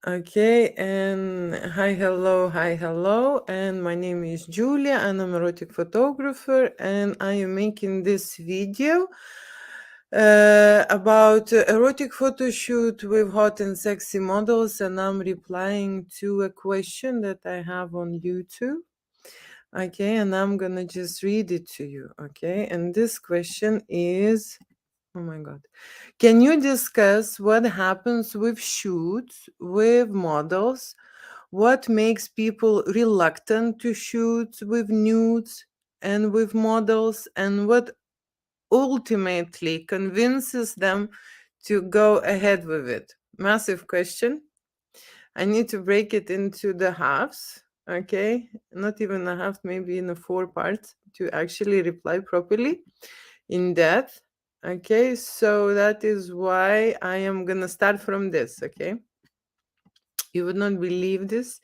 Okay, and hi, hello, and my name is Julia, and I'm erotic photographer, and I am making this video about erotic photo shoot with hot and sexy models, and I'm replying to a question that I have on YouTube. Okay, and I'm gonna just read it to you. Okay, and this question is, oh my God. Can you discuss what happens with shoots with models? What makes people reluctant to shoot with nudes and with models? And what ultimately convinces them to go ahead with it? Massive question. I need to break it into the halves. Okay, not even a half, maybe in a 4 parts to actually reply properly in depth. Okay, so that is why I am gonna start from this. Okay, you would not believe this,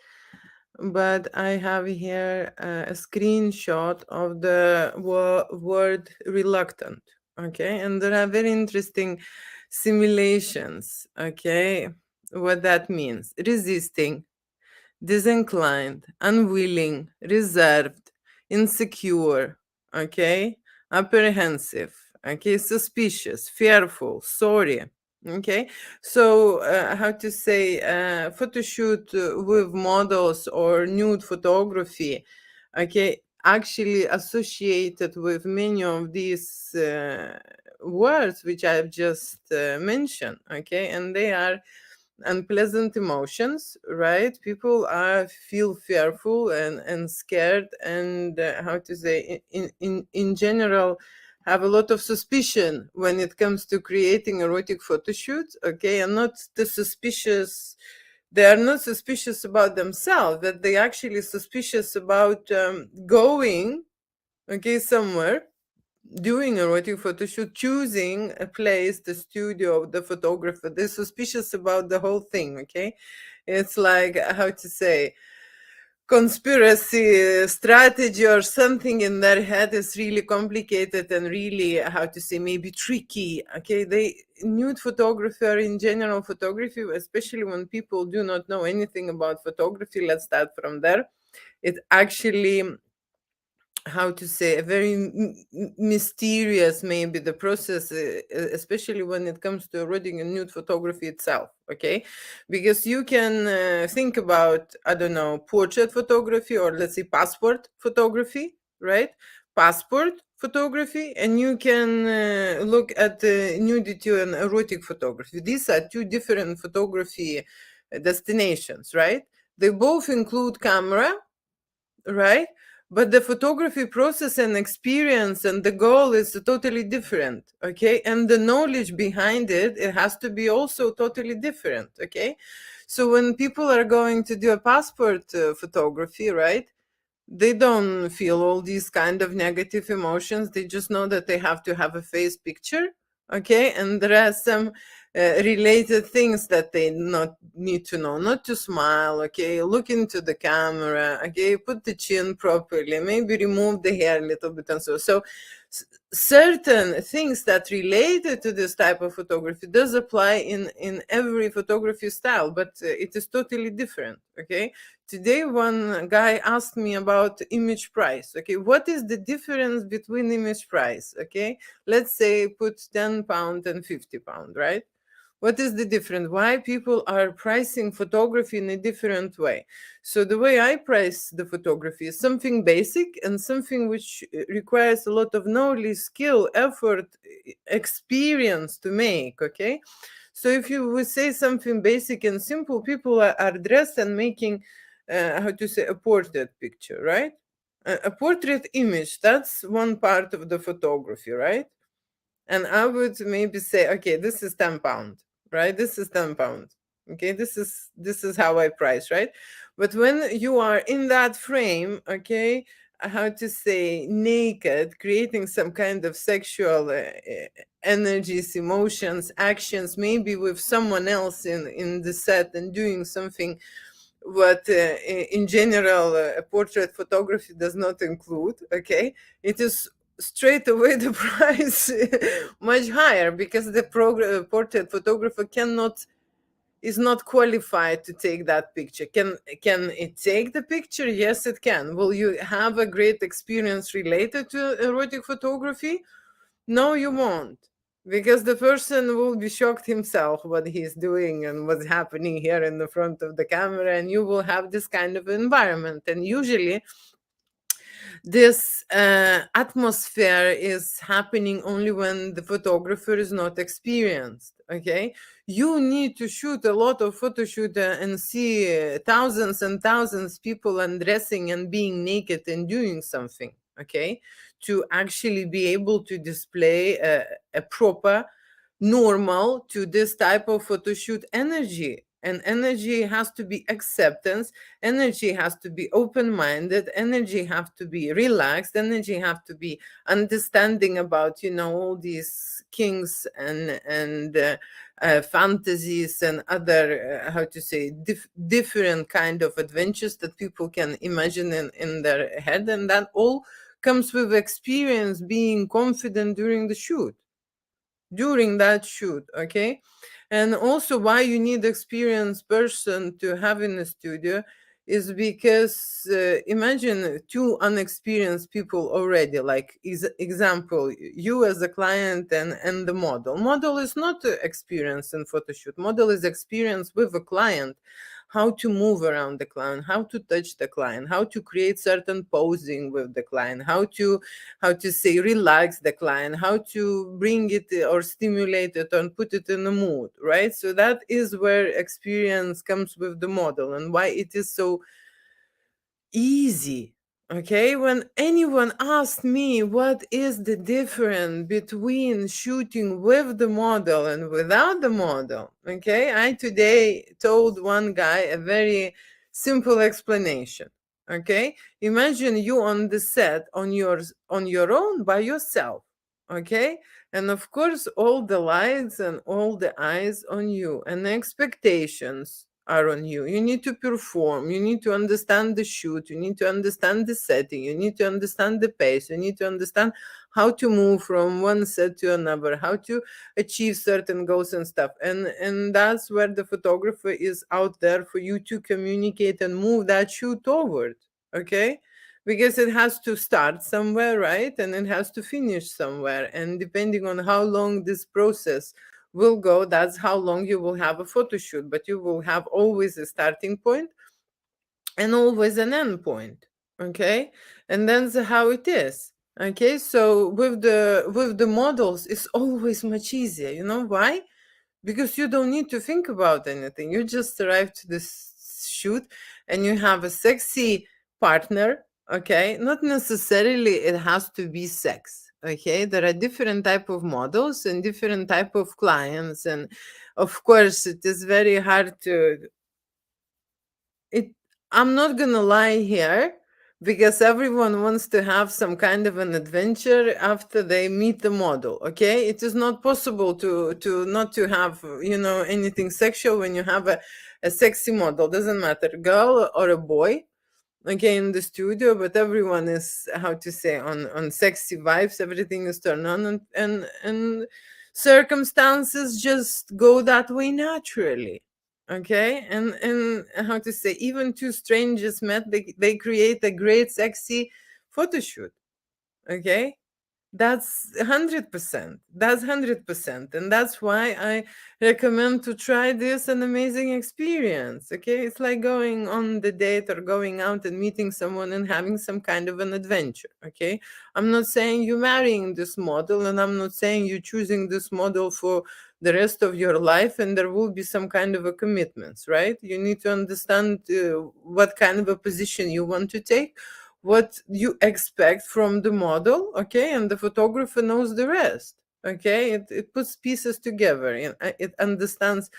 but I have here a screenshot of the word reluctant. Okay, and there are very interesting simulations. Okay, what that means: resisting, disinclined, unwilling, reserved, insecure, okay, apprehensive, okay, suspicious, fearful, sorry. Okay, so how to say, photo shoot with models or nude photography, okay, actually associated with many of these words which I've just mentioned, okay, and they are unpleasant emotions, right? People are feel fearful and scared, and how to say, in general, have a lot of suspicion when it comes to creating erotic photo shoots. Okay, and not the suspicious. They are not suspicious about themselves, but they actually suspicious about going, okay, somewhere, doing a erotic photo shoot, choosing a place, the studio, the photographer. They're suspicious about the whole thing. Okay, it's like, how to say, conspiracy strategy or something in their head is really complicated and really, how to say, maybe tricky. Okay, they nude photography or in general photography, especially when people do not know anything about photography. Let's start from there. It actually, how to say, a very mysterious, maybe, the process, especially when it comes to eroding and nude photography itself. Okay, because you can think about, I don't know, portrait photography, or let's say passport photography, right? Passport photography, and you can look at nudity and erotic photography. These are two different photography destinations, right? They both include camera, right? But the photography process and experience and the goal is totally different. Okay, and the knowledge behind it, it has to be also totally different. Okay, so when people are going to do a passport photography, right, they don't feel all these kind of negative emotions. They just know that they have to have a face picture. Okay, and there are some related things that they not need to know: not to smile, okay, look into the camera, okay, put the chin properly, maybe remove the hair a little bit, and so certain things that related to this type of photography does apply in every photography style, but it is totally different. Okay, today one guy asked me about image price. Okay, what is the difference between image price? Okay, let's say put 10 pound and 50 pound, right? What is the difference? Why people are pricing photography in a different way? So the way I price the photography is something basic and something which requires a lot of knowledge, skill, effort, experience to make. Okay, so if you would say something basic and simple, people are dressed and making, how to say, a portrait picture, right? A portrait image, that's one part of the photography, right? And I would maybe say, okay, this is 10 pound, right? This is 10 pound. Okay, this is how I price, right? But when you are in that frame, okay, how to say, naked, creating some kind of sexual energies, emotions, actions, maybe with someone else in the set, and doing something what in general portrait photography does not include. Okay, it is straight away the price much higher, because the portrait photographer cannot is not qualified to take that picture. Can it take the picture? Yes, it can. Will you have a great experience related to erotic photography? No, you won't, because the person will be shocked himself what he's doing and what's happening here in the front of the camera, and you will have this kind of environment. And usually this atmosphere is happening only when the photographer is not experienced. Okay, you need to shoot a lot of photo shoot and see thousands and thousands people undressing and being naked and doing something, okay, to actually be able to display a proper normal to this type of photo shoot energy. And energy has to be acceptance, energy has to be open-minded, energy have to be relaxed, energy have to be understanding about, you know, all these kings and fantasies and other how to say different kind of adventures that people can imagine in their head, and that all comes with experience, being confident during that shoot, okay. And also why you need experienced person to have in the studio is because imagine two unexperienced people already, like example, you as a client and the model is not experienced in photo shoot. Model is experienced with a client, how to move around the client, how to touch the client, how to create certain posing with the client, how to say relax the client, how to bring it or stimulate it and put it in a mood, right? So that is where experience comes with the model and why it is so easy. Okay, when anyone asked me what is the difference between shooting with the model and without the model, okay, I today told one guy a very simple explanation. Okay, imagine you on the set on your own by yourself. Okay, and of course all the lights and all the eyes on you and the expectations are on you. You need to perform, you need to understand the shoot, you need to understand the setting, you need to understand the pace, you need to understand how to move from one set to another, how to achieve certain goals and stuff. And that's where the photographer is out there for you to communicate and move that shoot forward. Okay, because it has to start somewhere, right, and it has to finish somewhere, and depending on how long this process will go, that's how long you will have a photo shoot. But you will have always a starting point and always an end point. Okay, and that's how it is. Okay, so with the models it's always much easier. You know why? Because you don't need to think about anything. You just arrive to this shoot and you have a sexy partner. Okay, not necessarily it has to be sex. Okay, there are different type of models and different type of clients, and of course it is very hard to it. I'm not gonna lie here, because everyone wants to have some kind of an adventure after they meet the model. Okay, it is not possible to not to have, you know, anything sexual when you have a sexy model. Doesn't matter, girl or a boy, okay, in the studio. But everyone is, how to say, on sexy vibes. Everything is turned on, and circumstances just go that way naturally. Okay, and how to say, even two strangers met, they create a great sexy photo shoot. Okay, that's 100%. That's 100%. And that's why I recommend to try this an amazing experience. Okay. It's like going on the date or going out and meeting someone and having some kind of an adventure. Okay. I'm not saying you marrying this model, and I'm not saying you choosing this model for the rest of your life, and there will be some kind of a commitments, right? You need to understand what kind of a position you want to take, what you expect from the model, okay, and the photographer knows the rest. Okay, it puts pieces together, and it understands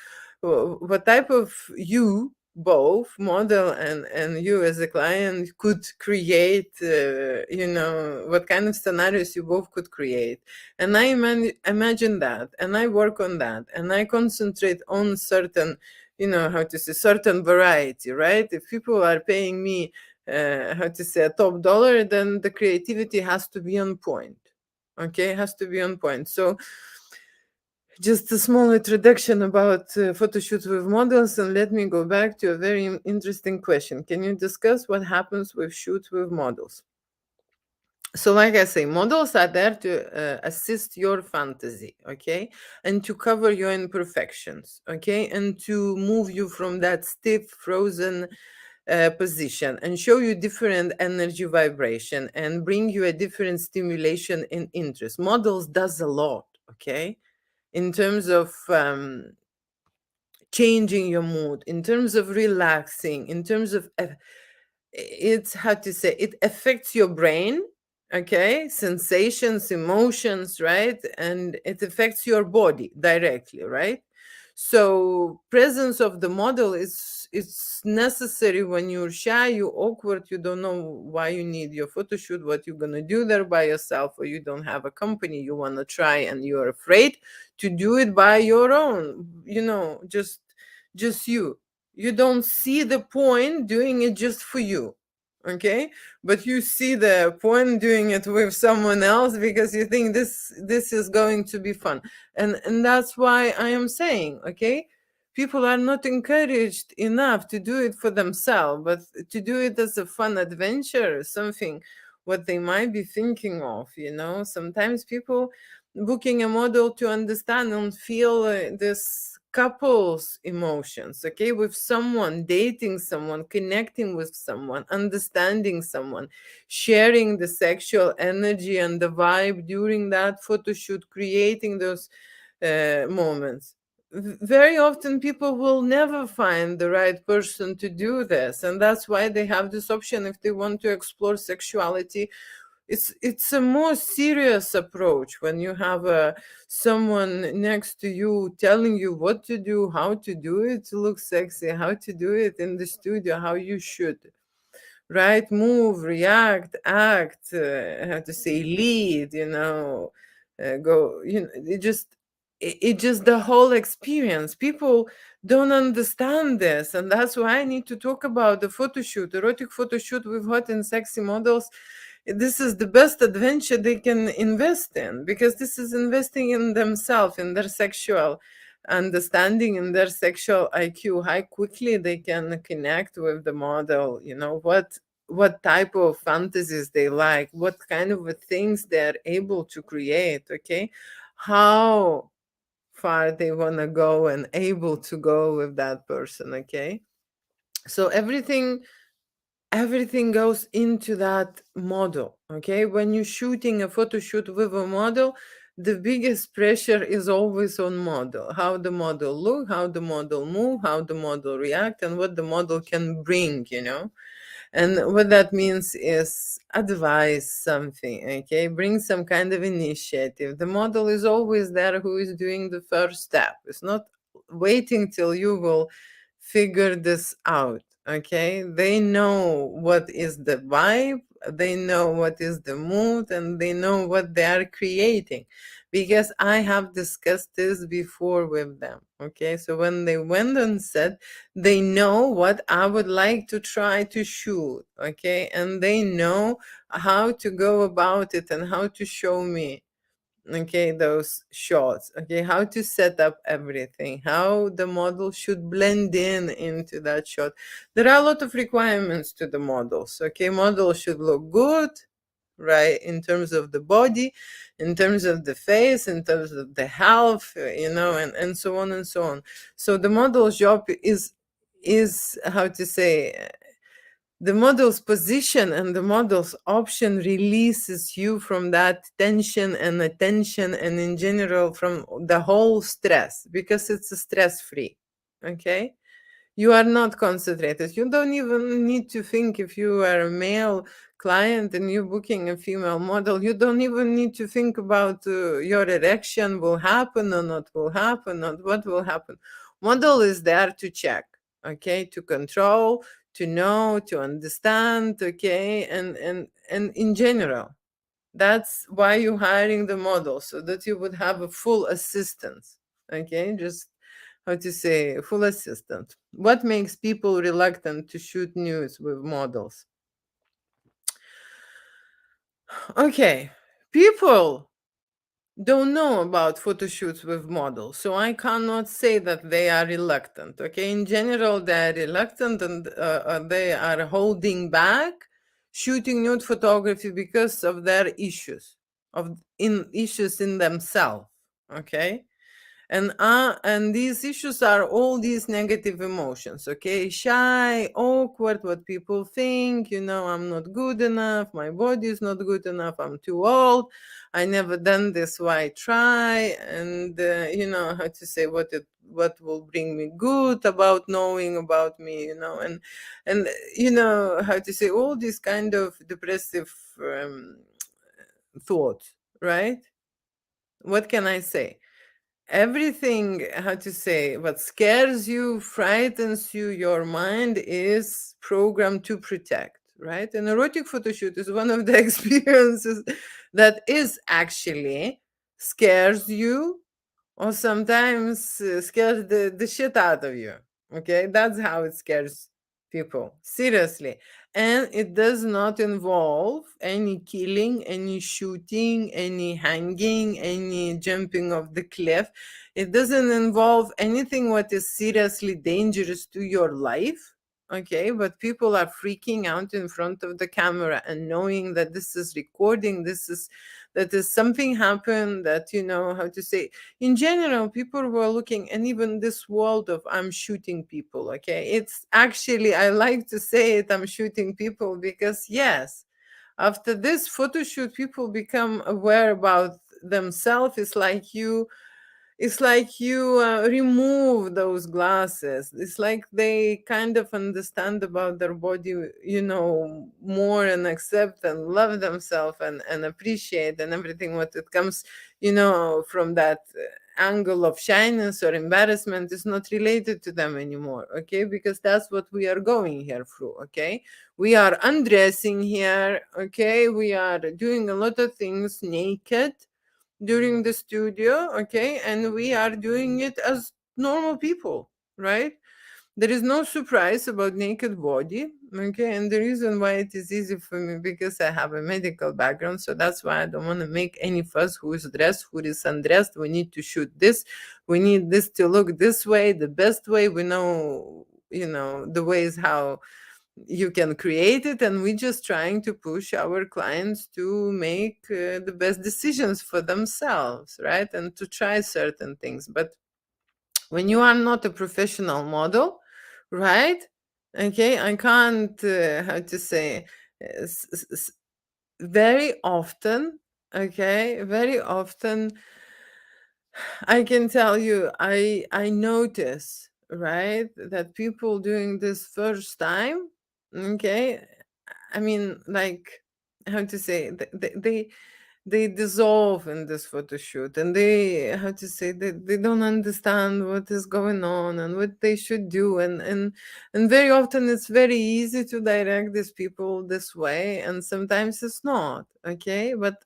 what type of you, both model and you as a client, could create, you know, what kind of scenarios you both could create. And I imagine that, and I work on that, and I concentrate on certain, you know, how to say, certain variety, right? If people are paying me how to say, a top dollar, then the creativity has to be on point. Okay, it has to be on point. So Just a small introduction about photoshoot with models, and let me go back to a very interesting question. Can you discuss what happens with shoot with models? So, like I say, models are there to assist your fantasy, okay, and to cover your imperfections, okay, and to move you from that stiff, frozen position and show you different energy vibration and bring you a different stimulation and interest. Models does a lot, okay, in terms of changing your mood, in terms of relaxing, in terms of it's how to say, it affects your brain, okay, sensations, emotions, right, and it affects your body directly, right? So presence of the model is it's necessary when you're shy, you're awkward, you don't know why you need your photo shoot, what you're going to do there by yourself, or you don't have a company you want to try and you're afraid to do it by your own, just you don't see the point doing it just for you, okay, but you see the point doing it with someone else because you think this is going to be fun. And that's why I am saying, okay, people are not encouraged enough to do it for themselves, but to do it as a fun adventure, something what they might be thinking of, sometimes people booking a model to understand and feel this couples emotions, okay, with someone, dating someone, connecting with someone, understanding someone, sharing the sexual energy and the vibe during that photo shoot, creating those moments. Very often people will never find the right person to do this, and that's why they have this option if they want to explore sexuality. It's a more serious approach when you have someone next to you telling you what to do, how to do it to look sexy, how to do it in the studio, how you should, right, move, react, act, how to say, lead, go, it just the whole experience. People don't understand this, and that's why I need to talk about the photo shoot, erotic photo shoot with hot and sexy models. This is the best adventure they can invest in, because this is investing in themselves, in their sexual understanding, in their sexual IQ, how quickly they can connect with the model, what type of fantasies they like, what kind of things they're able to create, okay, how far they want to go and able to go with that person, okay. So everything goes into that model, okay. When you're shooting a photo shoot with a model, the biggest pressure is always on model, how the model look, how the model move, how the model react, and what the model can bring, and what that means is advise something, okay? Bring some kind of initiative. The model is always there who is doing the first step. It's not waiting till you will figure this out, okay? They know what is the vibe, they know what is the mood, and they know what they are creating, because I have discussed this before with them, okay? So when they went on set, they know what I would like to try to shoot, okay, and they know how to go about it and how to show me, okay, those shots, okay, how to set up everything, how the model should blend in into that shot. There are a lot of requirements to the models, okay. Model should look good, right, in terms of the body, in terms of the face, in terms of the health, and so on and so on. So the model's job is how to say, the model's position and the model's option releases you from that tension and attention, and in general from the whole stress, because it's a stress free, okay. You are not concentrated. You don't even need to think. If you are a male client and you're booking a female model, you don't even need to think about your erection will happen or not will happen, or what will happen. Model is there to check, okay, to control, to know, to understand, okay, and in general, that's why you're hiring the model, so that you would have a full assistance, okay, just how to say, full assistant. What makes people reluctant to shoot news with models? Okay, people don't know about photo shoots with models, so I cannot say that they are reluctant. Okay, in general, they are reluctant, and they are holding back shooting nude photography because of their issues, of in issues in themselves. Okay, and these issues are all these negative emotions. Okay, shy, awkward, what people think, I'm not good enough, my body is not good enough, I'm too old, I never done this, why try? And how to say, what will bring me good about knowing about me, and how to say, all these kind of depressive thoughts, right? What can I say? Everything, how to say, what scares you, frightens you, your mind is programmed to protect, right? An erotic photo shoot is one of the experiences that is actually scares you, or sometimes scares the shit out of you. Okay, that's how it scares people, seriously. And it does not involve any killing, any shooting, any hanging, any jumping off the cliff. It doesn't involve anything what is seriously dangerous to your life. Okay, but people are freaking out in front of the camera and knowing that this is recording, that is something happened, that how to say, in general, people were looking, and even this world of I'm shooting people. Okay, it's actually, I like to say it, I'm shooting people, because yes, after this photo shoot, people become aware about themselves. It's like you remove those glasses. It's like they kind of understand about their body, more, and accept and love themselves, and appreciate, and everything what it comes, from that angle of shyness or embarrassment is not related to them anymore. Okay, because that's what we are going here through. Okay, we are undressing here. Okay, we are doing a lot of things naked during the studio. Okay, and we are doing it as normal people, right? There is no surprise about naked body. Okay, and the reason why it is easy for me, because I have a medical background, so that's why I don't want to make any fuss, who is dressed, who is undressed. We need to shoot this, we need this to look this way, the best way. We know, the ways how you can create it, and we're just trying to push our clients to make the best decisions for themselves, right? And to try certain things. But when you are not a professional model, right? Okay, I can't, how to say, very often, okay, very often, I can tell you, I notice, right, that people doing this first time, okay, I mean, like, how to say, they dissolve in this photo shoot, and they, how to say, they don't understand what is going on and what they should do, and very often it's very easy to direct these people this way, and sometimes it's not. Okay, but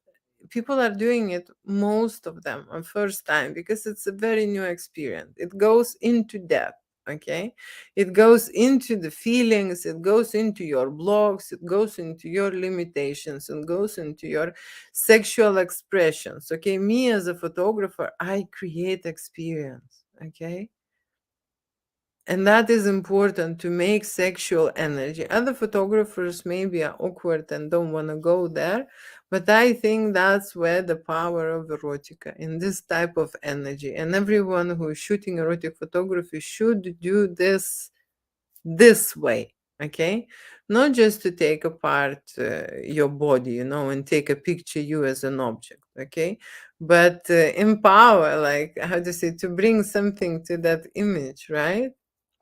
people are doing it, most of them, on first time, because it's a very new experience. It goes into depth. Okay, it goes into the feelings, it goes into your blocks, it goes into your limitations, and goes into your sexual expressions. Okay, me as a photographer, I create experience. Okay, and that is important to make sexual energy. Other photographers maybe are awkward and don't want to go there, but I think that's where the power of erotica, in this type of energy. And everyone who is shooting erotic photography should do this way. Okay, not just to take apart your body, and take a picture you as an object. Okay, but empower, like, how to say, to bring something to that image, right?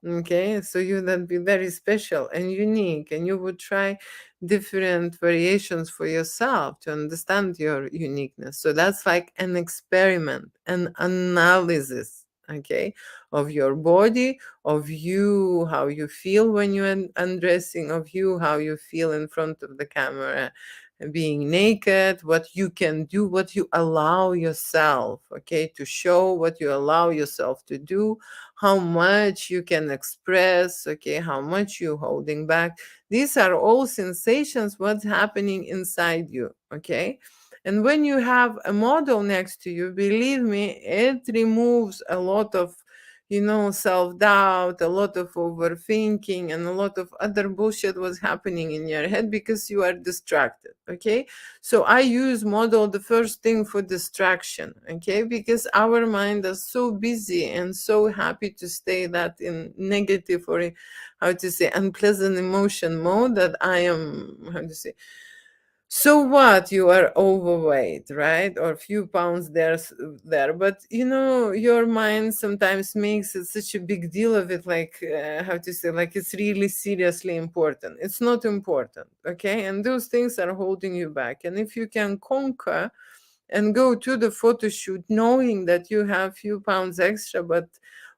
Okay, so you would be very special and unique, and you would try different variations for yourself to understand your uniqueness. So that's like an experiment, an analysis, okay, of your body, of you, how you feel when you're undressing, of you, how you feel in front of the camera, being naked, what you can do, what you allow yourself, okay, to show, what you allow yourself to do, how much you can express, okay, how much you're holding back. These are all sensations, what's happening inside you. Okay, And when you have a model next to you, believe me, it removes a lot of, self-doubt, a lot of overthinking, and a lot of other bullshit was happening in your head because you are distracted. Okay, so I use model the first thing for distraction. Okay, because our mind is so busy and so happy to stay that in negative, or how to say, unpleasant emotion mode, that I am, how to say, so what, you are overweight, right? Or a few pounds there, but your mind sometimes makes it such a big deal of it, like, how to say, like it's really seriously important. It's not important. Okay, and those things are holding you back. And if you can conquer and go to the photo shoot knowing that you have few pounds extra, but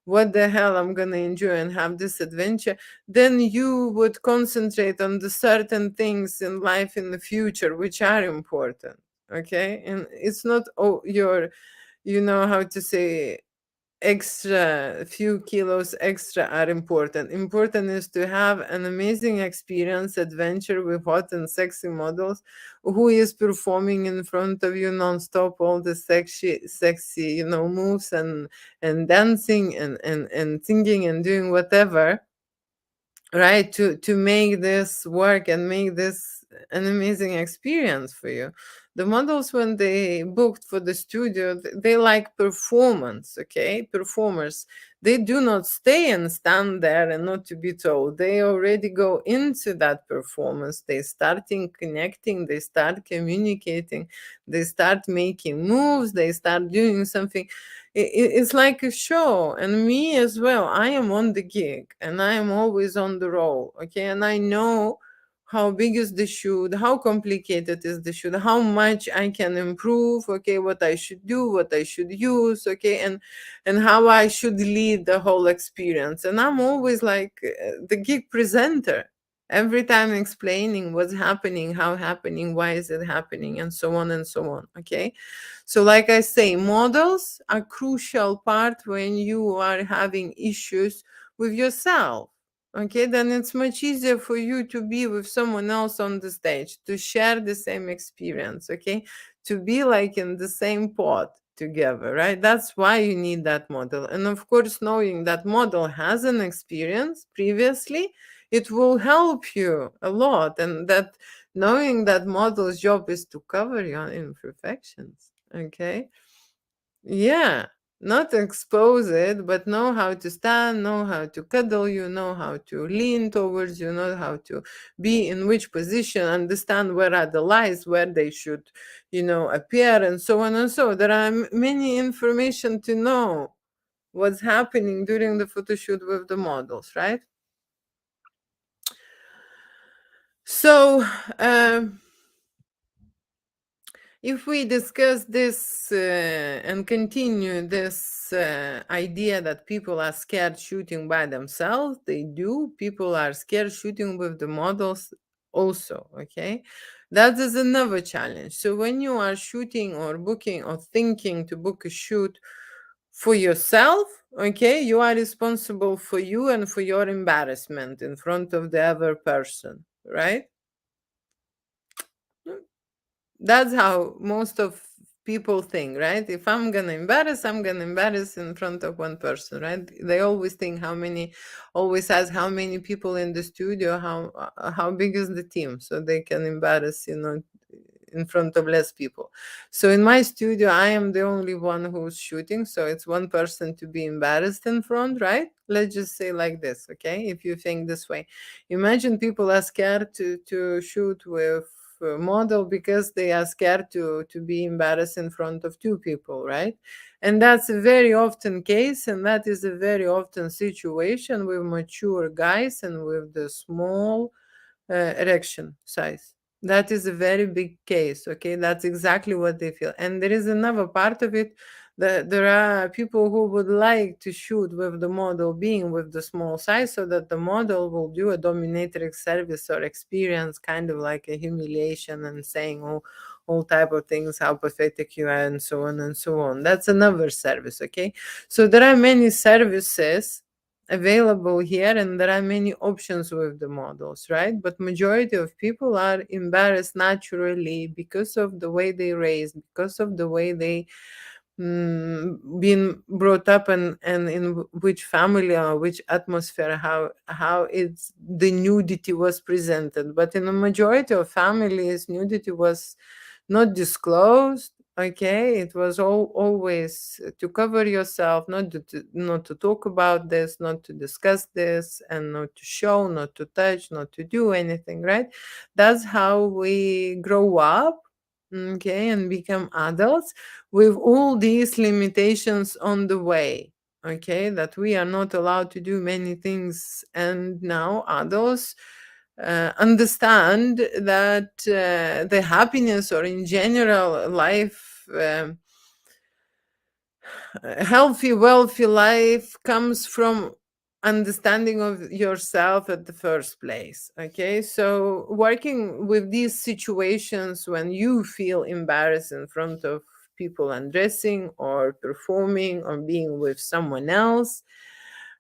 what the hell, I'm gonna enjoy and have this adventure, then you would concentrate on the certain things in life in the future which are important. Okay, and it's not, oh, your, how to say, extra few kilos extra are important. Important is to have an amazing experience, adventure with hot and sexy models who is performing in front of you non-stop all the sexy moves, and dancing, and singing and doing whatever, right, to make this work and make this an amazing experience for you. The models, when they booked for the studio, they like performance. Okay, performers, they do not stay and stand there and not to be told. They already go into that performance. They starting connecting, they start communicating, they start making moves, they start doing something. It's like a show. And me as well, I am on the gig and I am always on the roll. Okay, and I know how big is the shoot, how complicated is the shoot, how much I can improve. Okay, what I should do, what I should use. Okay, and how I should lead the whole experience. And I'm always like, the gig presenter, every time explaining what's happening, how happening, why is it happening, and so on and so on. Okay, so like I say, models are crucial part when you are having issues with yourself. Okay, then it's much easier for you to be with someone else on the stage, to share the same experience. Okay, to be like in the same pot together, right? That's why you need that model. And of course, knowing that model has an experience previously, it will help you a lot. And that knowing that model's job is to cover your imperfections. Okay, yeah, not expose it, but know how to stand, know how to cuddle you, know how to lean towards you, know how to be in which position, understand where are the lies, where they should, appear, and so on and so. There are many information to know what's happening during the photo shoot with the models, right? So, um, if we discuss this and continue this idea that people are scared shooting by themselves, they do. People are scared shooting with the models also. Okay, that is another challenge. So when you are shooting or booking or thinking to book a shoot for yourself, okay, you are responsible for you and for your embarrassment in front of the other person, right? That's how most of people think, right? If I'm gonna embarrass, I'm gonna embarrass in front of one person, right? They always think always ask how many people in the studio, how big is the team, so they can embarrass, in front of less people. So in my studio, I am the only one who's shooting, so it's one person to be embarrassed in front, right? Let's just say like this, okay? If you think this way, imagine people are scared to shoot with model because they are scared to be embarrassed in front of two people, right? And that's a very often case, and that is a very often situation with mature guys and with the small erection size. That is a very big case. Okay, that's exactly what they feel. And there is another part of it, that there are people who would like to shoot with the model being with the small size, so that the model will do a dominatrix service or experience kind of like a humiliation and saying all type of things, how pathetic you are, and so on and so on. That's another service. Okay, so there are many services available here, and there are many options with the models, right? But majority of people are embarrassed naturally because of the way they raised, because of the way they been brought up, and in which family or which atmosphere, how it's the nudity was presented. But in a majority of families, nudity was not disclosed. Okay, it was always to cover yourself, not to talk about this, not to discuss this, and not to show, not to touch, not to do anything, right? That's how we grow up, okay, and become adults with all these limitations on the way, okay, that we are not allowed to do many things. And now adults understand that the happiness, or in general life, a healthy, wealthy life comes from understanding of yourself at the first place. Okay, so working with these situations when you feel embarrassed in front of people undressing or performing or being with someone else,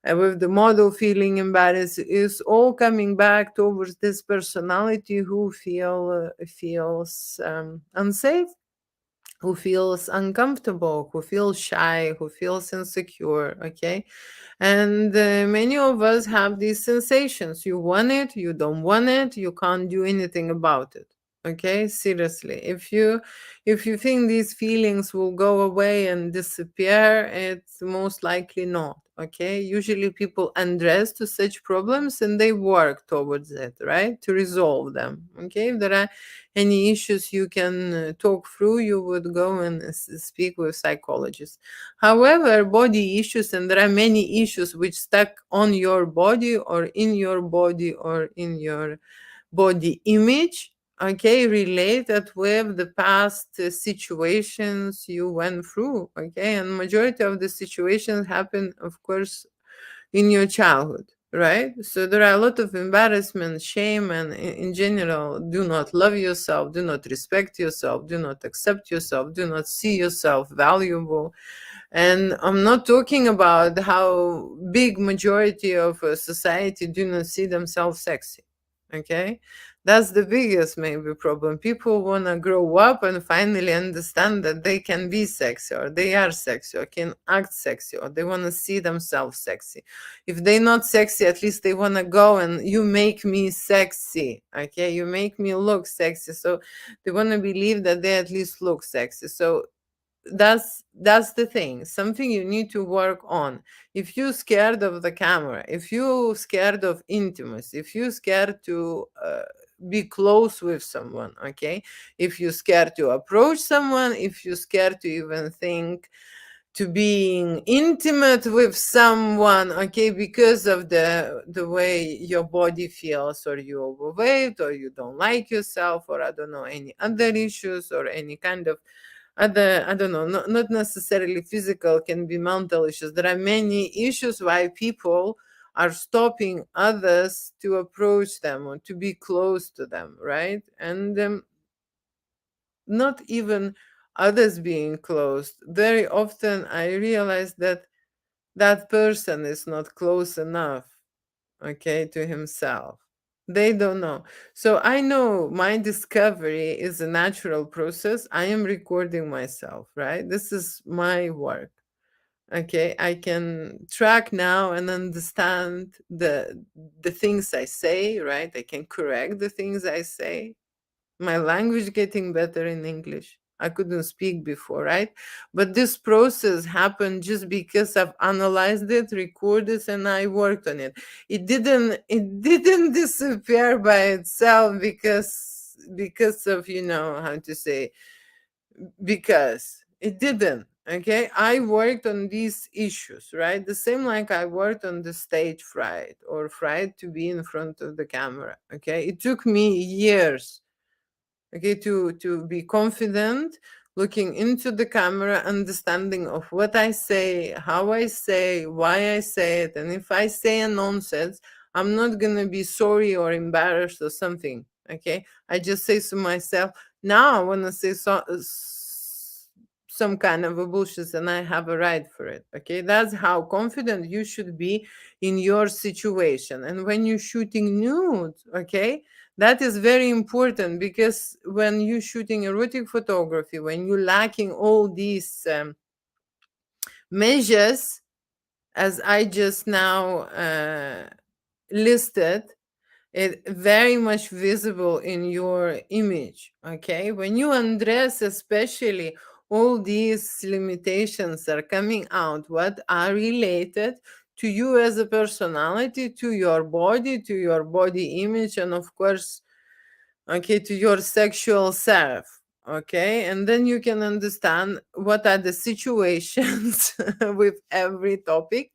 with the model feeling embarrassed, is all coming back towards this personality who feels unsafe, who feels uncomfortable, who feels shy, who feels insecure. Okay, and many of us have these sensations. You want it, you don't want it, you can't do anything about it. Okay, seriously, if you think these feelings will go away and disappear, it's most likely not. Okay, usually people undress to such problems and they work towards it, right, to resolve them. Okay, if there are any issues you can talk through, you would go and speak with psychologists. However, body issues, and there are many issues which stuck on your body or in your body or in your body image, okay, related with the past situations you went through. Okay, and majority of the situations happen, of course, in your childhood, right? So there are a lot of embarrassment, shame, and in general, do not love yourself, do not respect yourself, do not accept yourself, do not see yourself valuable. And I'm not talking about how big majority of society do not see themselves sexy. Okay, that's the biggest maybe problem. People want to grow up and finally understand that they can be sexy, or they are sexy, or can act sexy, or they want to see themselves sexy. If they're not sexy, at least they want to go and you make me sexy. Okay, you make me look sexy. So they want to believe that they at least look sexy. So that's the thing, something you need to work on. If you're scared of the camera, if you're scared of intimacy, if you're scared to be close with someone, okay, if you're scared to approach someone, if you're scared to even think to being intimate with someone, okay, because of the way your body feels, or you're overweight, or you don't like yourself, or I don't know, any other issues, or any kind of other, I don't know, not necessarily physical, can be mental issues. There are many issues why people are stopping others to approach them or to be close to them, right? And not even others being close. Very often I realize that that person is not close enough, okay, to himself. They don't know. So I know my discovery is a natural process. I am recording myself, right? This is my work. Okay, I can track now and understand the things I say, right? I can correct the things I say. My language getting better in English. I couldn't speak before, right? But this process happened just because I've analyzed it, recorded, and I worked on it. It didn't disappear by itself because of, how to say, because it didn't. Okay, I worked on these issues, right? The same like I worked on the stage fright, or fright to be in front of the camera. Okay, it took me years, okay, to be confident, looking into the camera, understanding of what I say, how I say, why I say it, and if I say a nonsense, I'm not gonna be sorry or embarrassed or something. Okay, I just say to myself, now I want to say some kind of a bullshit and I have a right for it. Okay, that's how confident you should be in your situation. And when you're shooting nude, okay, that is very important, because when you're shooting erotic photography, when you're lacking all these measures, as I just now listed, it very much visible in your image. Okay, when you undress, especially, all these limitations are coming out, what are related to you as a personality, to your body image, and of course, okay, to your sexual self. Okay, and then you can understand what are the situations with every topic,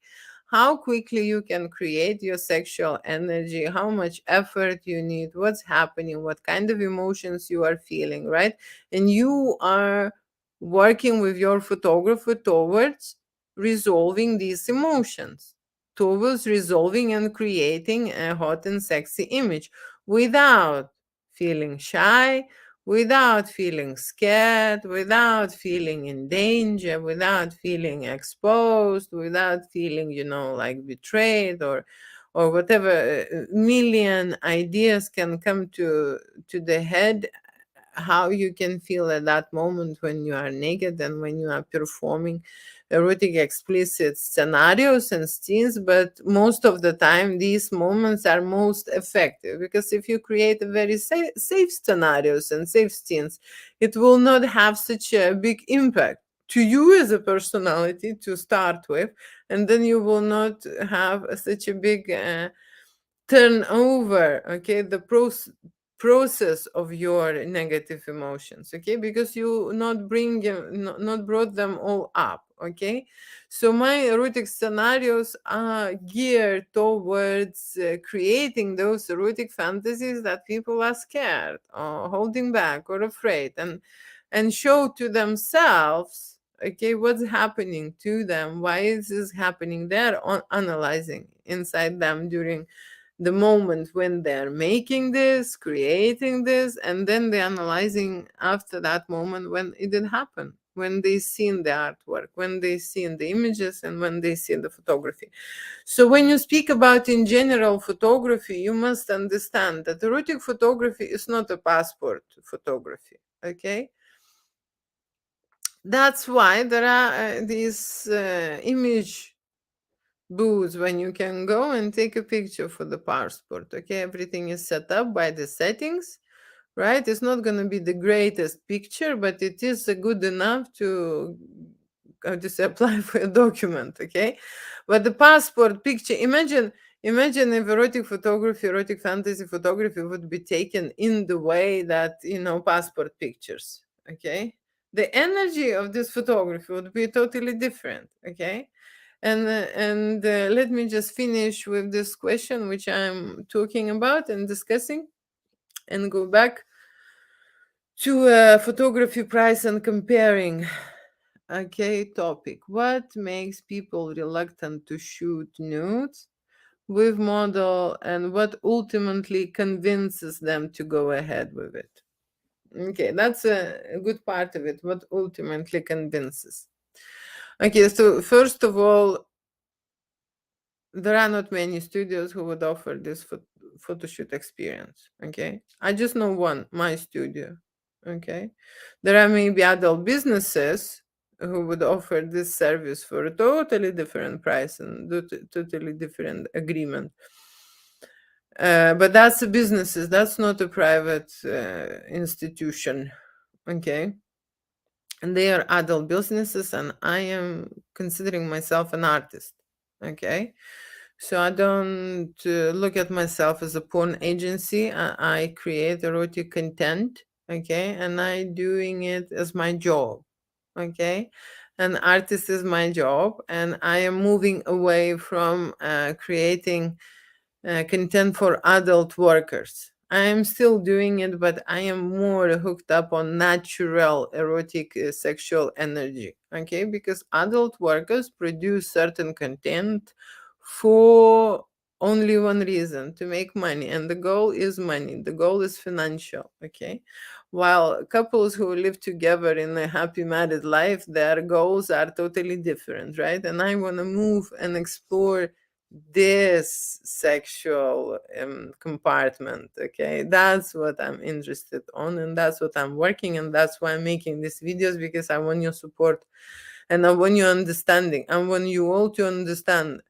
how quickly you can create your sexual energy, how much effort you need, what's happening, what kind of emotions you are feeling, right? And you are working with your photographer towards resolving these emotions, towards resolving and creating a hot and sexy image without feeling shy, without feeling scared, without feeling in danger, without feeling exposed, without feeling, like betrayed, or whatever. Million ideas can come to the head, how you can feel at that moment when you are naked and when you are performing erotic explicit scenarios and scenes. But most of the time these moments are most effective, because if you create a very safe scenarios and safe scenes, it will not have such a big impact to you as a personality to start with, and then you will not have such a big turn over, okay, the process of your negative emotions, okay, because you not brought them all up. Okay, so my erotic scenarios are geared towards creating those erotic fantasies that people are scared or holding back or afraid, and show to themselves, okay, what's happening to them, why is this happening. They're analyzing inside them during the moment when they're making this, creating this, and then they're analyzing after that moment when it did happen, when they seen the artwork, when they seen the images, and when they see the photography. So when you speak about in general photography, you must understand that erotic photography is not a passport photography. Okay, that's why there are these image booths when you can go and take a picture for the passport. Okay, everything is set up by the settings, right? It's not going to be the greatest picture, but it is good enough to, how to say, apply for a document. Okay, but the passport picture, imagine if erotic photography, erotic fantasy photography would be taken in the way that, passport pictures. Okay, the energy of this photography would be totally different. Okay, and let me just finish with this question which I'm talking about and discussing, and go back to photography price and comparing. Okay, topic. What makes people reluctant to shoot nudes with model, and what ultimately convinces them to go ahead with it? Okay, that's a good part of it. What ultimately convinces? Okay, so first of all, there are not many studios who would offer this photo shoot experience. Okay, I just know one, my studio. Okay, there are maybe adult businesses who would offer this service for a totally different price and totally different agreement. But that's the businesses, that's not a private institution. Okay, and they are adult businesses, and I am considering myself an artist. Okay, so I don't look at myself as a porn agency. I create erotic content, okay, and I doing it as my job, okay. An artist is my job, and I am moving away from creating content for adult workers. I am still doing it, but I am more hooked up on natural erotic sexual energy, okay? Because adult workers produce certain content for only one reason: to make money. And the goal is money, the goal is financial. Okay, while couples who live together in a happy married life, their goals are totally different, right? And I want to move and explore this sexual compartment. Okay, that's what I'm interested on, and that's what I'm working, and that's why I'm making these videos, because I want your support, and I want your understanding. I want you all to understand,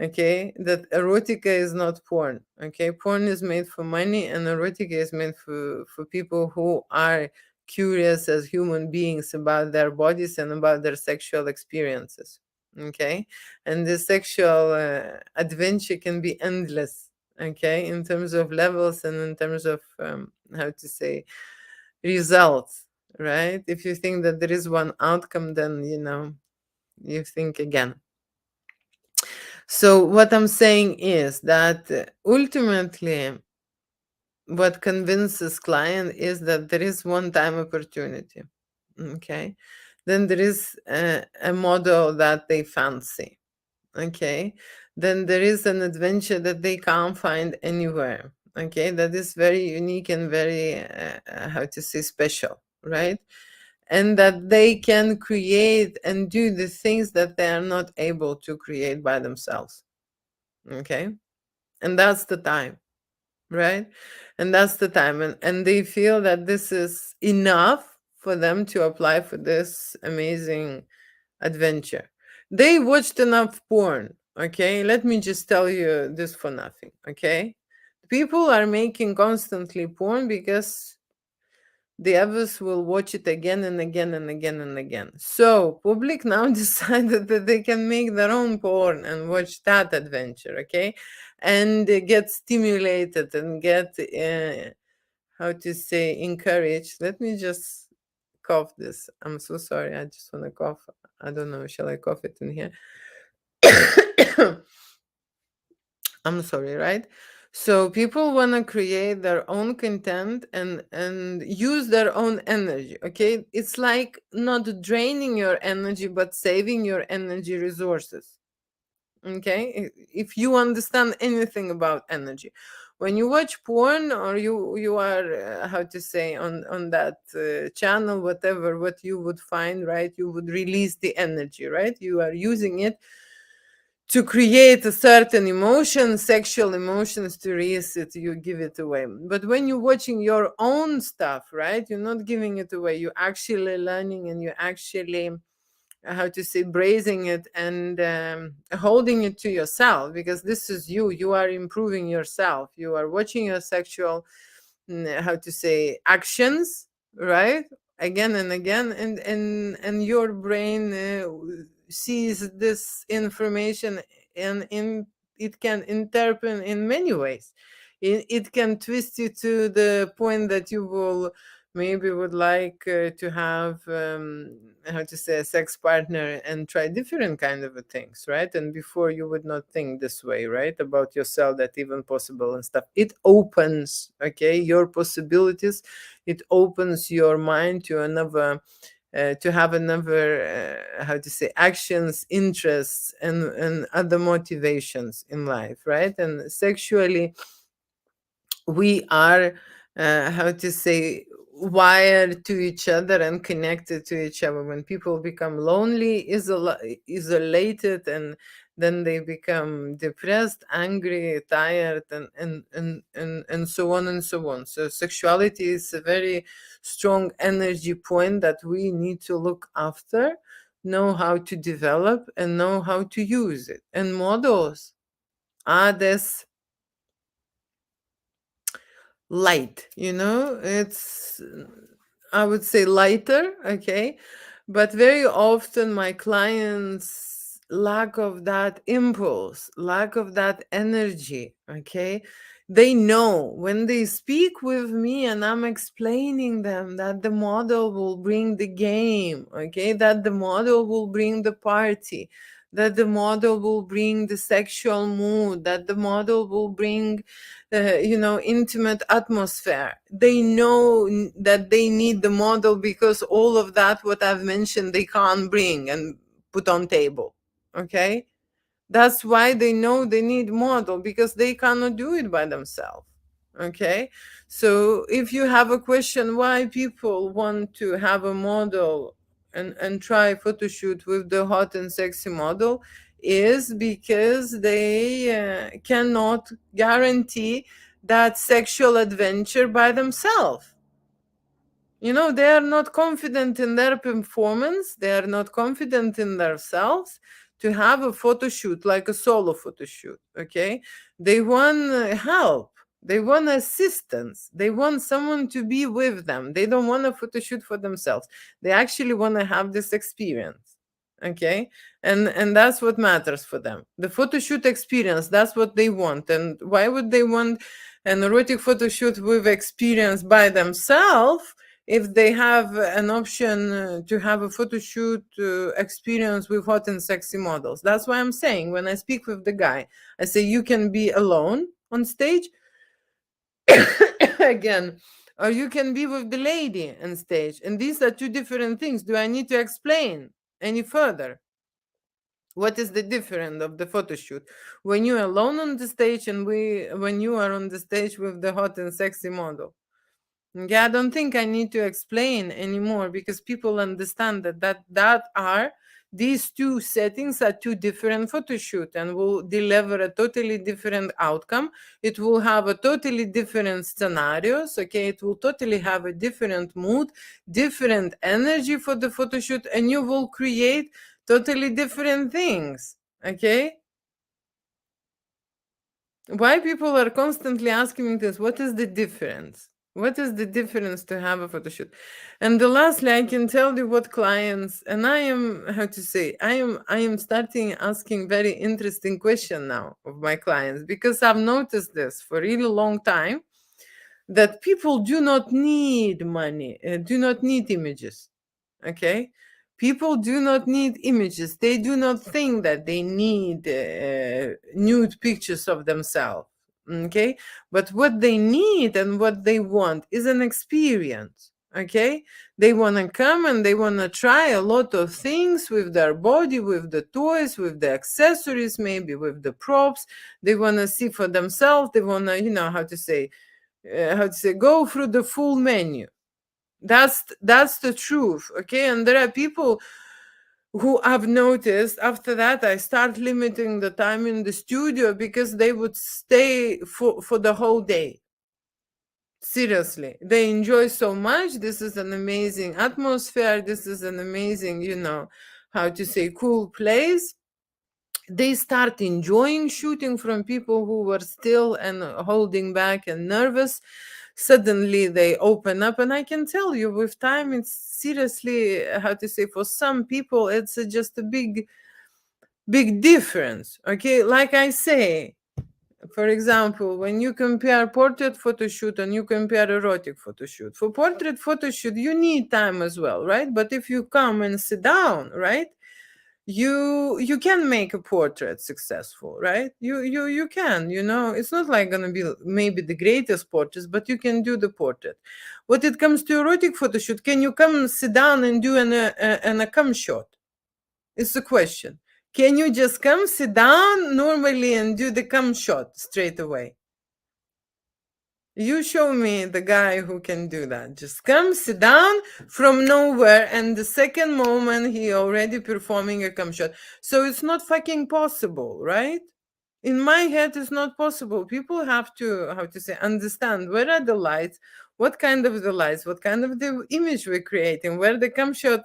okay, that erotica is not porn. Okay, porn is made for money, and erotica is made for people who are curious as human beings about their bodies and about their sexual experiences. Okay, and the sexual adventure can be endless. Okay, in terms of levels and in terms of how to say, results, right? If you think that there is one outcome, then you think again. So what I'm saying is that ultimately what convinces client is that there is one time opportunity. Okay, then there is a model that they fancy. Okay, then there is an adventure that they can't find anywhere. Okay, that is very unique and very how to say, special, right? And that they can create and do the things that they are not able to create by themselves. Okay, and that's the time, right? And that's the time, and they feel that this is enough for them to apply for this amazing adventure. They watched enough porn. Okay, let me just tell you this for nothing. Okay, people are making constantly porn because the others will watch it again and again and again and again. So public now decided that they can make their own porn and watch that adventure. Okay, and get stimulated and get how to say, encouraged. Let me just cough this. I'm so sorry. I just want to cough. I don't know. Shall I cough it in here? I'm sorry, right? So people want to create their own content and use their own energy. Okay, it's like not draining your energy but saving your energy resources. Okay, if you understand anything about energy, when you watch porn or you are how to say, on that channel, whatever, what you would find, right? You would release the energy, right? You are using it to create a certain emotion, sexual emotions, to release it, you give it away. But when you're watching your own stuff, right, you're not giving it away, you're actually learning, and you're actually how to say, bracing it and holding it to yourself, because this is you are improving yourself, you are watching your sexual how to say, actions, right, again and again, and your brain sees this information, and it can interpret in many ways. It can twist you to the point that you will maybe would like to have how to say, a sex partner and try different kind of things, right? And before you would not think this way, right, about yourself, that even possible and stuff. It opens, okay, your possibilities. It opens your mind to another to have another how to say, actions, interests, and other motivations in life, right? And sexually we are how to say, wired to each other and connected to each other. When people become lonely, isolated, and then they become depressed, angry, tired, and so on and so on. So sexuality is a very strong energy point that we need to look after, know how to develop, and know how to use it. And models are this light, it's I would say lighter. Okay, but very often my clients lack of that impulse, lack of that energy. Okay, they know when they speak with me and I'm explaining them that the model will bring the game, okay, that the model will bring the party, that the model will bring the sexual mood, that the model will bring intimate atmosphere. They know that they need the model, because all of that what I've mentioned they can't bring and put on table. Okay, That's why they know they need model, because they cannot do it by themselves. Okay, so if you have a question why people want to have a model and try photo shoot with the hot and sexy model, is because they cannot guarantee that sexual adventure by themselves. You know, they are not confident in their performance, they are not confident in themselves to have a photo shoot, like a solo photo shoot. Okay, they want help, they want assistance, they want someone to be with them. They don't want a photo shoot for themselves, they actually want to have this experience. Okay, and that's what matters for them, the photo shoot experience. That's what they want. And why would they want an erotic photo shoot with experience by themselves if they have an option to have a photo shoot experience with hot and sexy models? That's why I'm saying, when I speak with the guy, I say you can be alone on stage again, or you can be with the lady on stage, and these are two different things. Do I need to explain any further what is the difference of the photo shoot when you're alone on the stage and when you are on the stage with the hot and sexy model? Yeah, I don't think I need to explain anymore, because people understand that are these two settings are two different photo shoot and will deliver a totally different outcome. It will have a totally different scenarios. Okay, it will totally have a different mood, different energy for the photo shoot, and you will create totally different things. Okay, why people are constantly asking me this, what is the difference, what is the difference to have a photo shoot? And the lastly, I can tell you what clients, and I am, how to say, I am starting asking very interesting question now of my clients, because I've noticed this for a really long time, that people do not need money, do not need images. Okay, people do not need images, they do not think that they need nude pictures of themselves. Okay, but what they need and what they want is an experience. Okay, they want to come and they want to try a lot of things with their body, with the toys, with the accessories, maybe with the props. They want to see for themselves, they want to, go through the full menu. That's the truth. Okay, and there are people who I've noticed after that I start limiting the time in the studio, because they would stay for the whole day. Seriously, they enjoy so much. This is an amazing atmosphere, this is an amazing, how to say, cool place. They start enjoying shooting from people who were still and holding back and nervous. Suddenly they open up, and I can tell you, with time, it's seriously, how to say, for some people it's just a big difference. Okay, like I say, for example, when you compare portrait photo shoot and you compare erotic photo shoot, for portrait photo shoot you need time as well, right? But if you come and sit down, right, you can make a portrait successful, right? You can, it's not like gonna be maybe the greatest portraits, but you can do the portrait. When it comes to erotic photo shoot, can you come sit down and do a cum shot? It's a question. Can you just come sit down normally and do the cum shot straight away? You show me the guy who can do that. Just come, sit down from nowhere, and the second moment he already performing a cum shot. So it's not fucking possible, right? In my head, it's not possible. People have to, how to say, understand where are the lights, what kind of the lights, what kind of the image we're creating, where the cum shot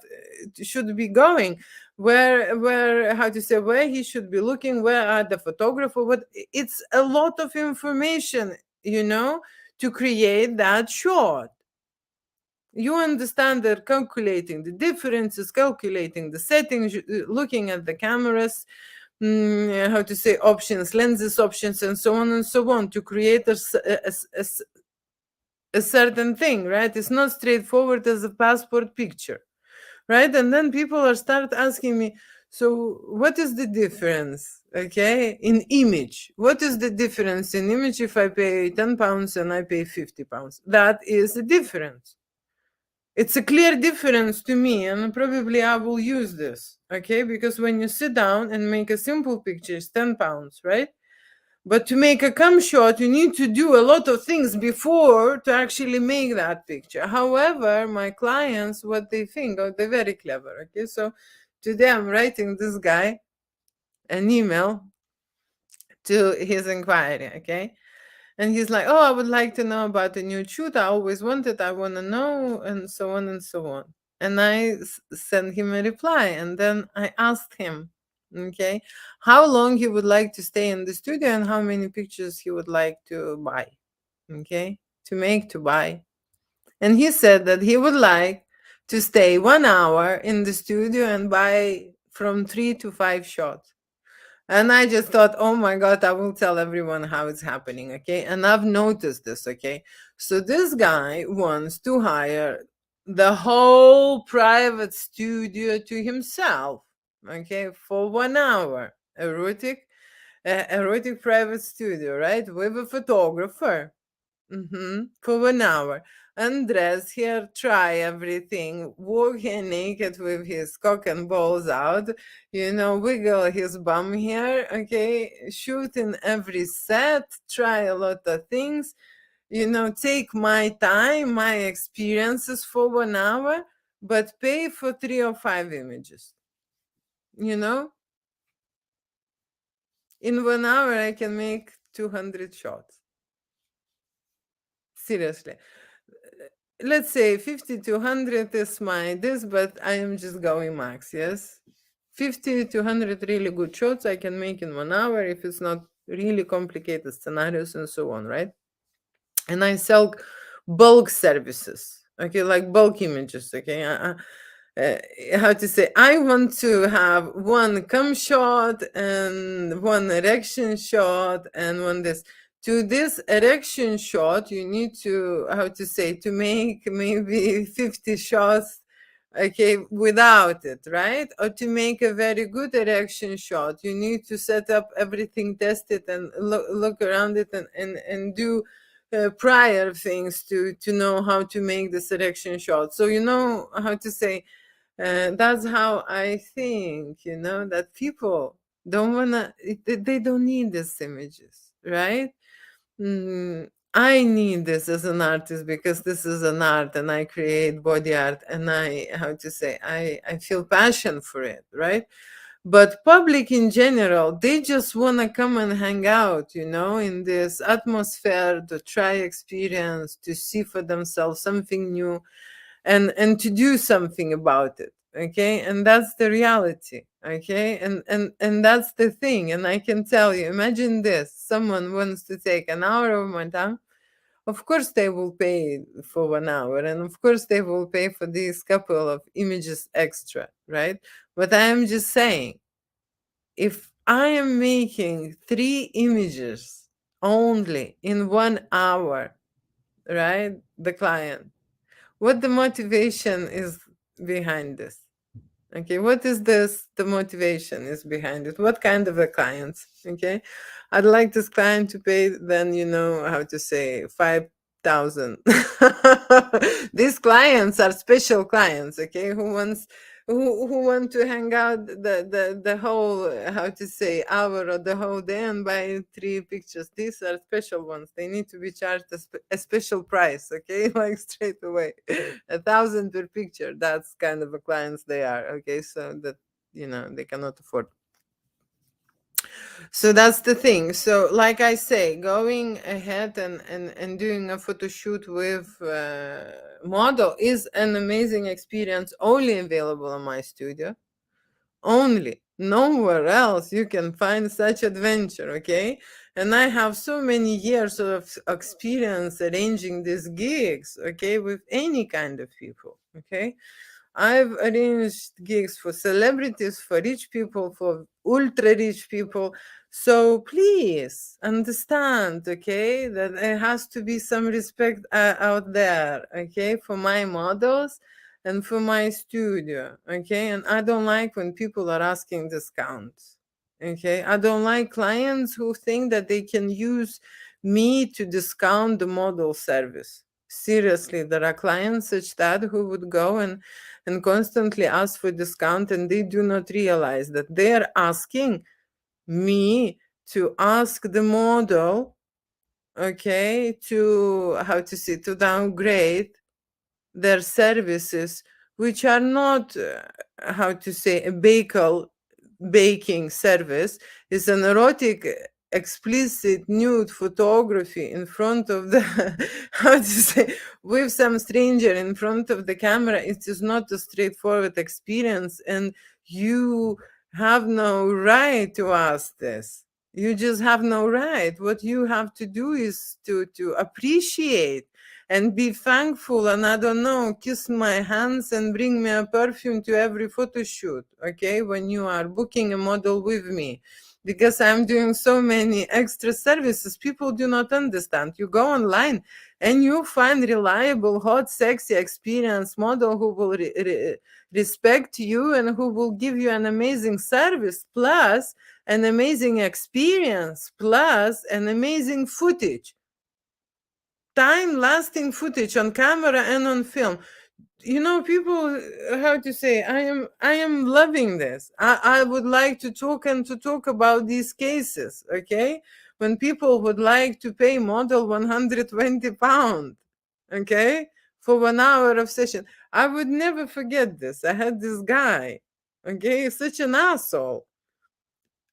should be going, where how to say, where he should be looking, where are the photographer. What it's a lot of information, to create that shot. You understand that calculating the differences, calculating the settings, looking at the cameras, how to say, options, lenses options, and so on and so on, to create a certain thing, right? It's not straightforward as a passport picture, right? And then people are start asking me, so what is the difference, okay, in image? What is the difference in image if I pay £10 and I pay £50? That is the difference. It's a clear difference to me, and probably I will use this, okay? Because when you sit down and make a simple picture, it's 10 pounds, right? But to make a cum shot, you need to do a lot of things before to actually make that picture. However, my clients, what they think, oh, they're very clever, okay? So today I'm writing this guy an email to his inquiry, okay? And he's like, oh, I would like to know about the new shoot. I always wanted, I want to know, and so on and so on. And I sent him a reply. And then I asked him, okay, how long he would like to stay in the studio and how many pictures he would like to buy, okay, to buy. And he said that he would like to stay 1 hour in the studio and buy from 3 to 5 shots. And I just thought, oh my God, I will tell everyone how it's happening, okay? And I've noticed this, okay? So this guy wants to hire the whole private studio to himself, okay, for 1 hour. Erotic private studio, right? With a photographer. For 1 hour. Undress here, try everything, walk here naked with his cock and balls out, wiggle his bum here, okay, shoot in every set, try a lot of things, take my time, my experiences for 1 hour, but pay for 3 or 5 images. You know, in 1 hour, I can make 200 shots. Seriously. Let's say 50 to 100 is my this, but I am just going max, yes? 50 to 100 really good shots I can make in 1 hour if it's not really complicated scenarios and so on, right? And I sell bulk services, okay, like bulk images, okay? Uh, how to say, I want to have one cum shot and one erection shot and one this. To this erection shot, you need to, how to say, to make maybe 50 shots, okay, without it, right? Or to make a very good erection shot, you need to set up everything, test it, and look around it, and do prior things to know how to make this erection shot. So you know how to say, that's how I think, that people don't wanna, they don't need these images, right? I need this as an artist because this is an art and I create body art and how to say, I feel passion for it, right? But public in general, they just want to come and hang out, in this atmosphere, to try experience, to see for themselves something new, and to do something about it, okay? And that's the reality, okay? And that's the thing. And I can tell you, imagine this: someone wants to take an hour of my time. Of course they will pay for 1 hour, and of course they will pay for these couple of images extra, right? But I am just saying, if I am making 3 images only in 1 hour, right, the client, what the motivation is behind this? Okay, what is this? The motivation is behind it. What kind of a client? Okay, I'd like this client to pay, then how to say, 5,000. These clients are special clients, okay, who want to hang out the whole, how to say, hour or the whole day and buy 3 pictures. These are special ones. They need to be charged a special price, okay, like straight away. 1,000 per picture. That's kind of a clients they are, okay, so that they cannot afford. So that's the thing. So like I say, going ahead and doing a photo shoot with model is an amazing experience, only available in my studio. Only, nowhere else you can find such adventure, okay? And I have so many years of experience arranging these gigs, okay, with any kind of people, okay? I've arranged gigs for celebrities, for rich people, for ultra rich people. So please understand, okay, that there has to be some respect out there, okay, for my models and for my studio, okay? And I don't like when people are asking discounts, okay? I don't like clients who think that they can use me to discount the model service. Seriously, there are clients such that who would go and constantly ask for discount, and they do not realize that they are asking me to ask the model, okay, to how to say, to downgrade their services, which are not how to say, a baking service. Is an erotic explicit nude photography in front of the how to say, with some stranger in front of the camera. It is not a straightforward experience, and you have no right to ask this. You just have no right. What you have to do is to appreciate and be thankful, and I don't know, kiss my hands and bring me a perfume to every photo shoot, okay, when you are booking a model with me, because I'm doing so many extra services. People do not understand. You go online and you find reliable, hot, sexy, experienced model who will respect you and who will give you an amazing service, plus an amazing experience, plus an amazing footage, time lasting footage on camera and on film. You know, people, how to say, I am loving this. I would like to talk and to talk about these cases, okay, when people would like to pay model 120 pounds, okay, for 1 hour of session. I would never forget this. I had this guy, okay, such an asshole.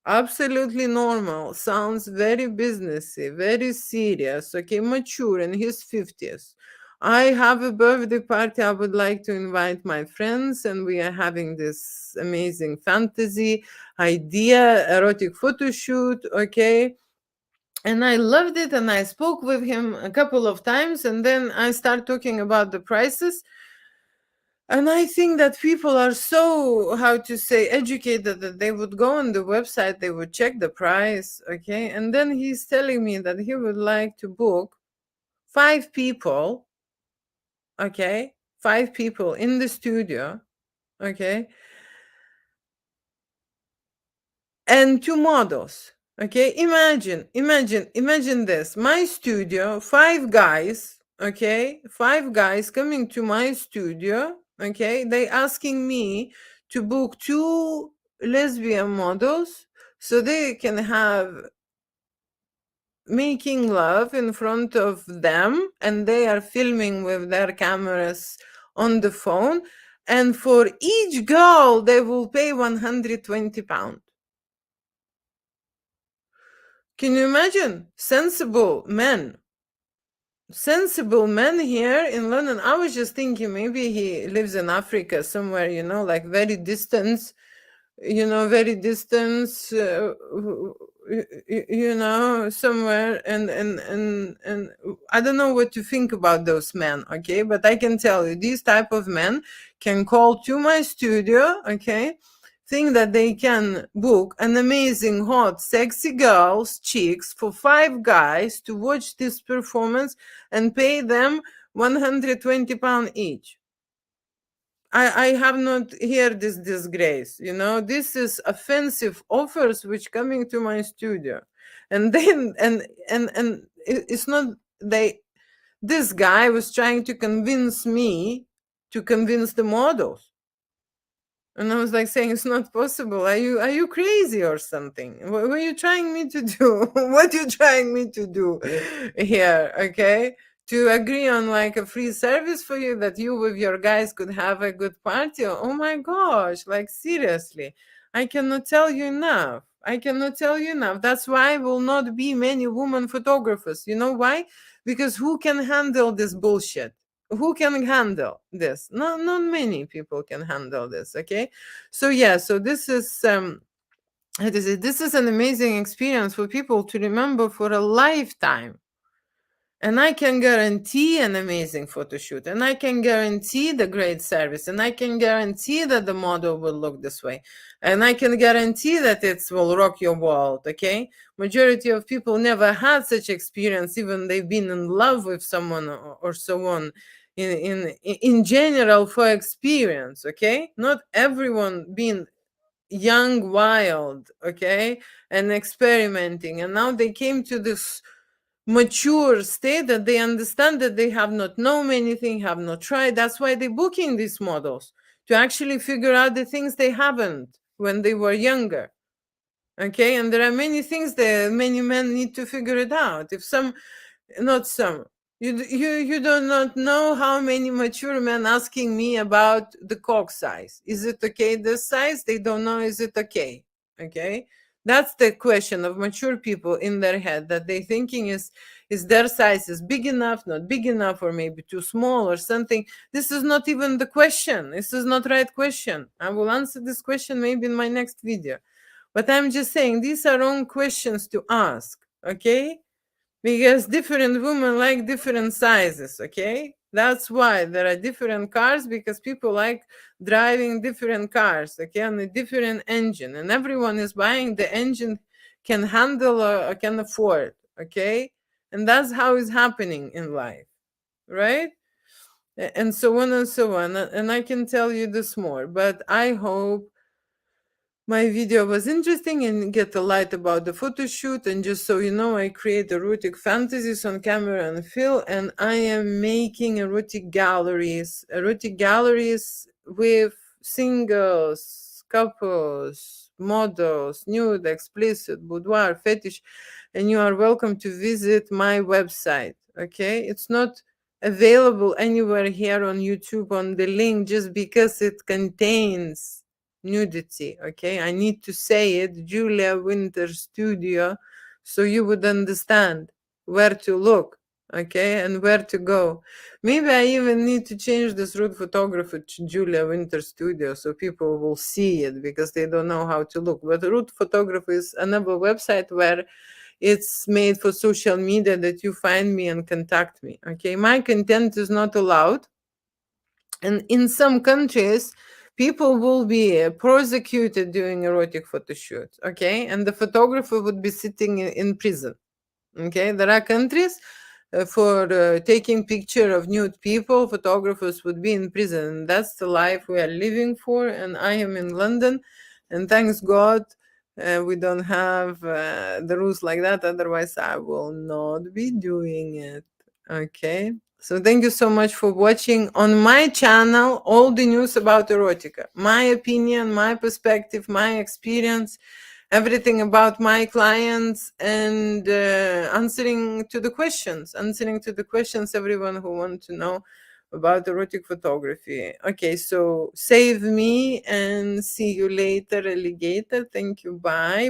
Absolutely normal. Sounds very businessy, very serious, okay, mature, in his 50s. I have a birthday party. I would like to invite my friends, and we are having this amazing fantasy idea, erotic photo shoot, okay? And I loved it, and I spoke with him a couple of times, and then I start talking about the prices. And I think that people are so, how to say, educated that they would go on the website, they would check the price, okay? And then he's telling me that he would like to book 5 people, okay? 5 people in the studio, okay? And 2 models, okay? Imagine this. My studio, 5 guys, okay? 5 guys coming to my studio, okay? They asking me to book 2 lesbian models so they can have making love in front of them, and they are filming with their cameras on the phone, and for each girl they will pay 120 pounds. Can you imagine? Sensible men here in London. I was just thinking maybe he lives in Africa somewhere, like very distant, very distance, somewhere. And I don't know what to think about those men, okay? But I can tell you, these type of men can call to my studio, okay? Think that they can book an amazing, hot, sexy girls, chicks, for 5 guys to watch this performance and pay them 120 pounds each. I have not heard this disgrace. This is offensive offers which coming to my studio. And then and it's not they this guy was trying to convince me to convince the models. And I was like saying, it's not possible. Are you crazy or something? What are you trying me to do? What you trying me to do here? Okay. To agree on like a free service for you that you with your guys could have a good party. Oh my gosh. Like seriously. I cannot tell you enough. I cannot tell you enough. That's why will not be many women photographers. You know why? Because who can handle this bullshit? Who can handle this? Not many people can handle this, okay? So yeah, so this is this is an amazing experience for people to remember for a lifetime. And I can guarantee an amazing photo shoot, and I can guarantee the great service, and I can guarantee that the model will look this way, and I can guarantee that it will rock your world, okay? Majority of people never had such experience, even they've been in love with someone or so on, in general, for experience, okay? Not everyone been young, wild, okay, and experimenting, and now they came to this mature state, that they understand that they have not known anything, have not tried. That's why they're booking these models, to actually figure out the things they haven't when they were younger. Okay, and there are many things that many men need to figure it out. If some, not some, you do not know how many mature men asking me about the cock size. Is it okay this size? They don't know, is it okay? Okay, that's the question of mature people in their head, that they thinking is their size is big enough, not big enough, or maybe too small or something. This is not even the question. This is not right question. I will answer this question maybe in my next video, but I'm just saying these are wrong questions to ask. Okay, because different women like different sizes. Okay, that's why there are different cars, because people like driving different cars, okay, on a different engine, and everyone is buying the engine can handle or can afford. Okay, and that's how it's happening in life, right? And so on and so on. And I can tell you this more, but I hope my video was interesting and get a light about the photo shoot. And just so you know, I create erotic fantasies on camera and film, and I am making erotic galleries with singles, couples, models, nude, explicit, boudoir, fetish, and you are welcome to visit my website. Okay, it's not available anywhere here on YouTube on the link just because it contains nudity. Okay, I need to say it, Julia Winter Studio, so you would understand where to look, okay, and where to go. Maybe I even need to change this root photographer to Julia Winter Studio so people will see it, because they don't know how to look. But root photographer is another website where it's made for social media, that you find me and contact me. Okay, my content is not allowed, and in some countries people will be prosecuted doing erotic photo shoots. Okay, and the photographer would be sitting in prison. Okay, there are countries for taking picture of nude people, photographers would be in prison. And that's the life we are living for. And I am in London, and thanks God we don't have the rules like that. Otherwise, I will not be doing it. Okay. So thank you so much for watching on my channel all the news about erotica. My opinion, my perspective, my experience, everything about my clients, and answering to the questions everyone who want to know about erotic photography. Okay, so save me and see you later, alligator. Thank you. Bye.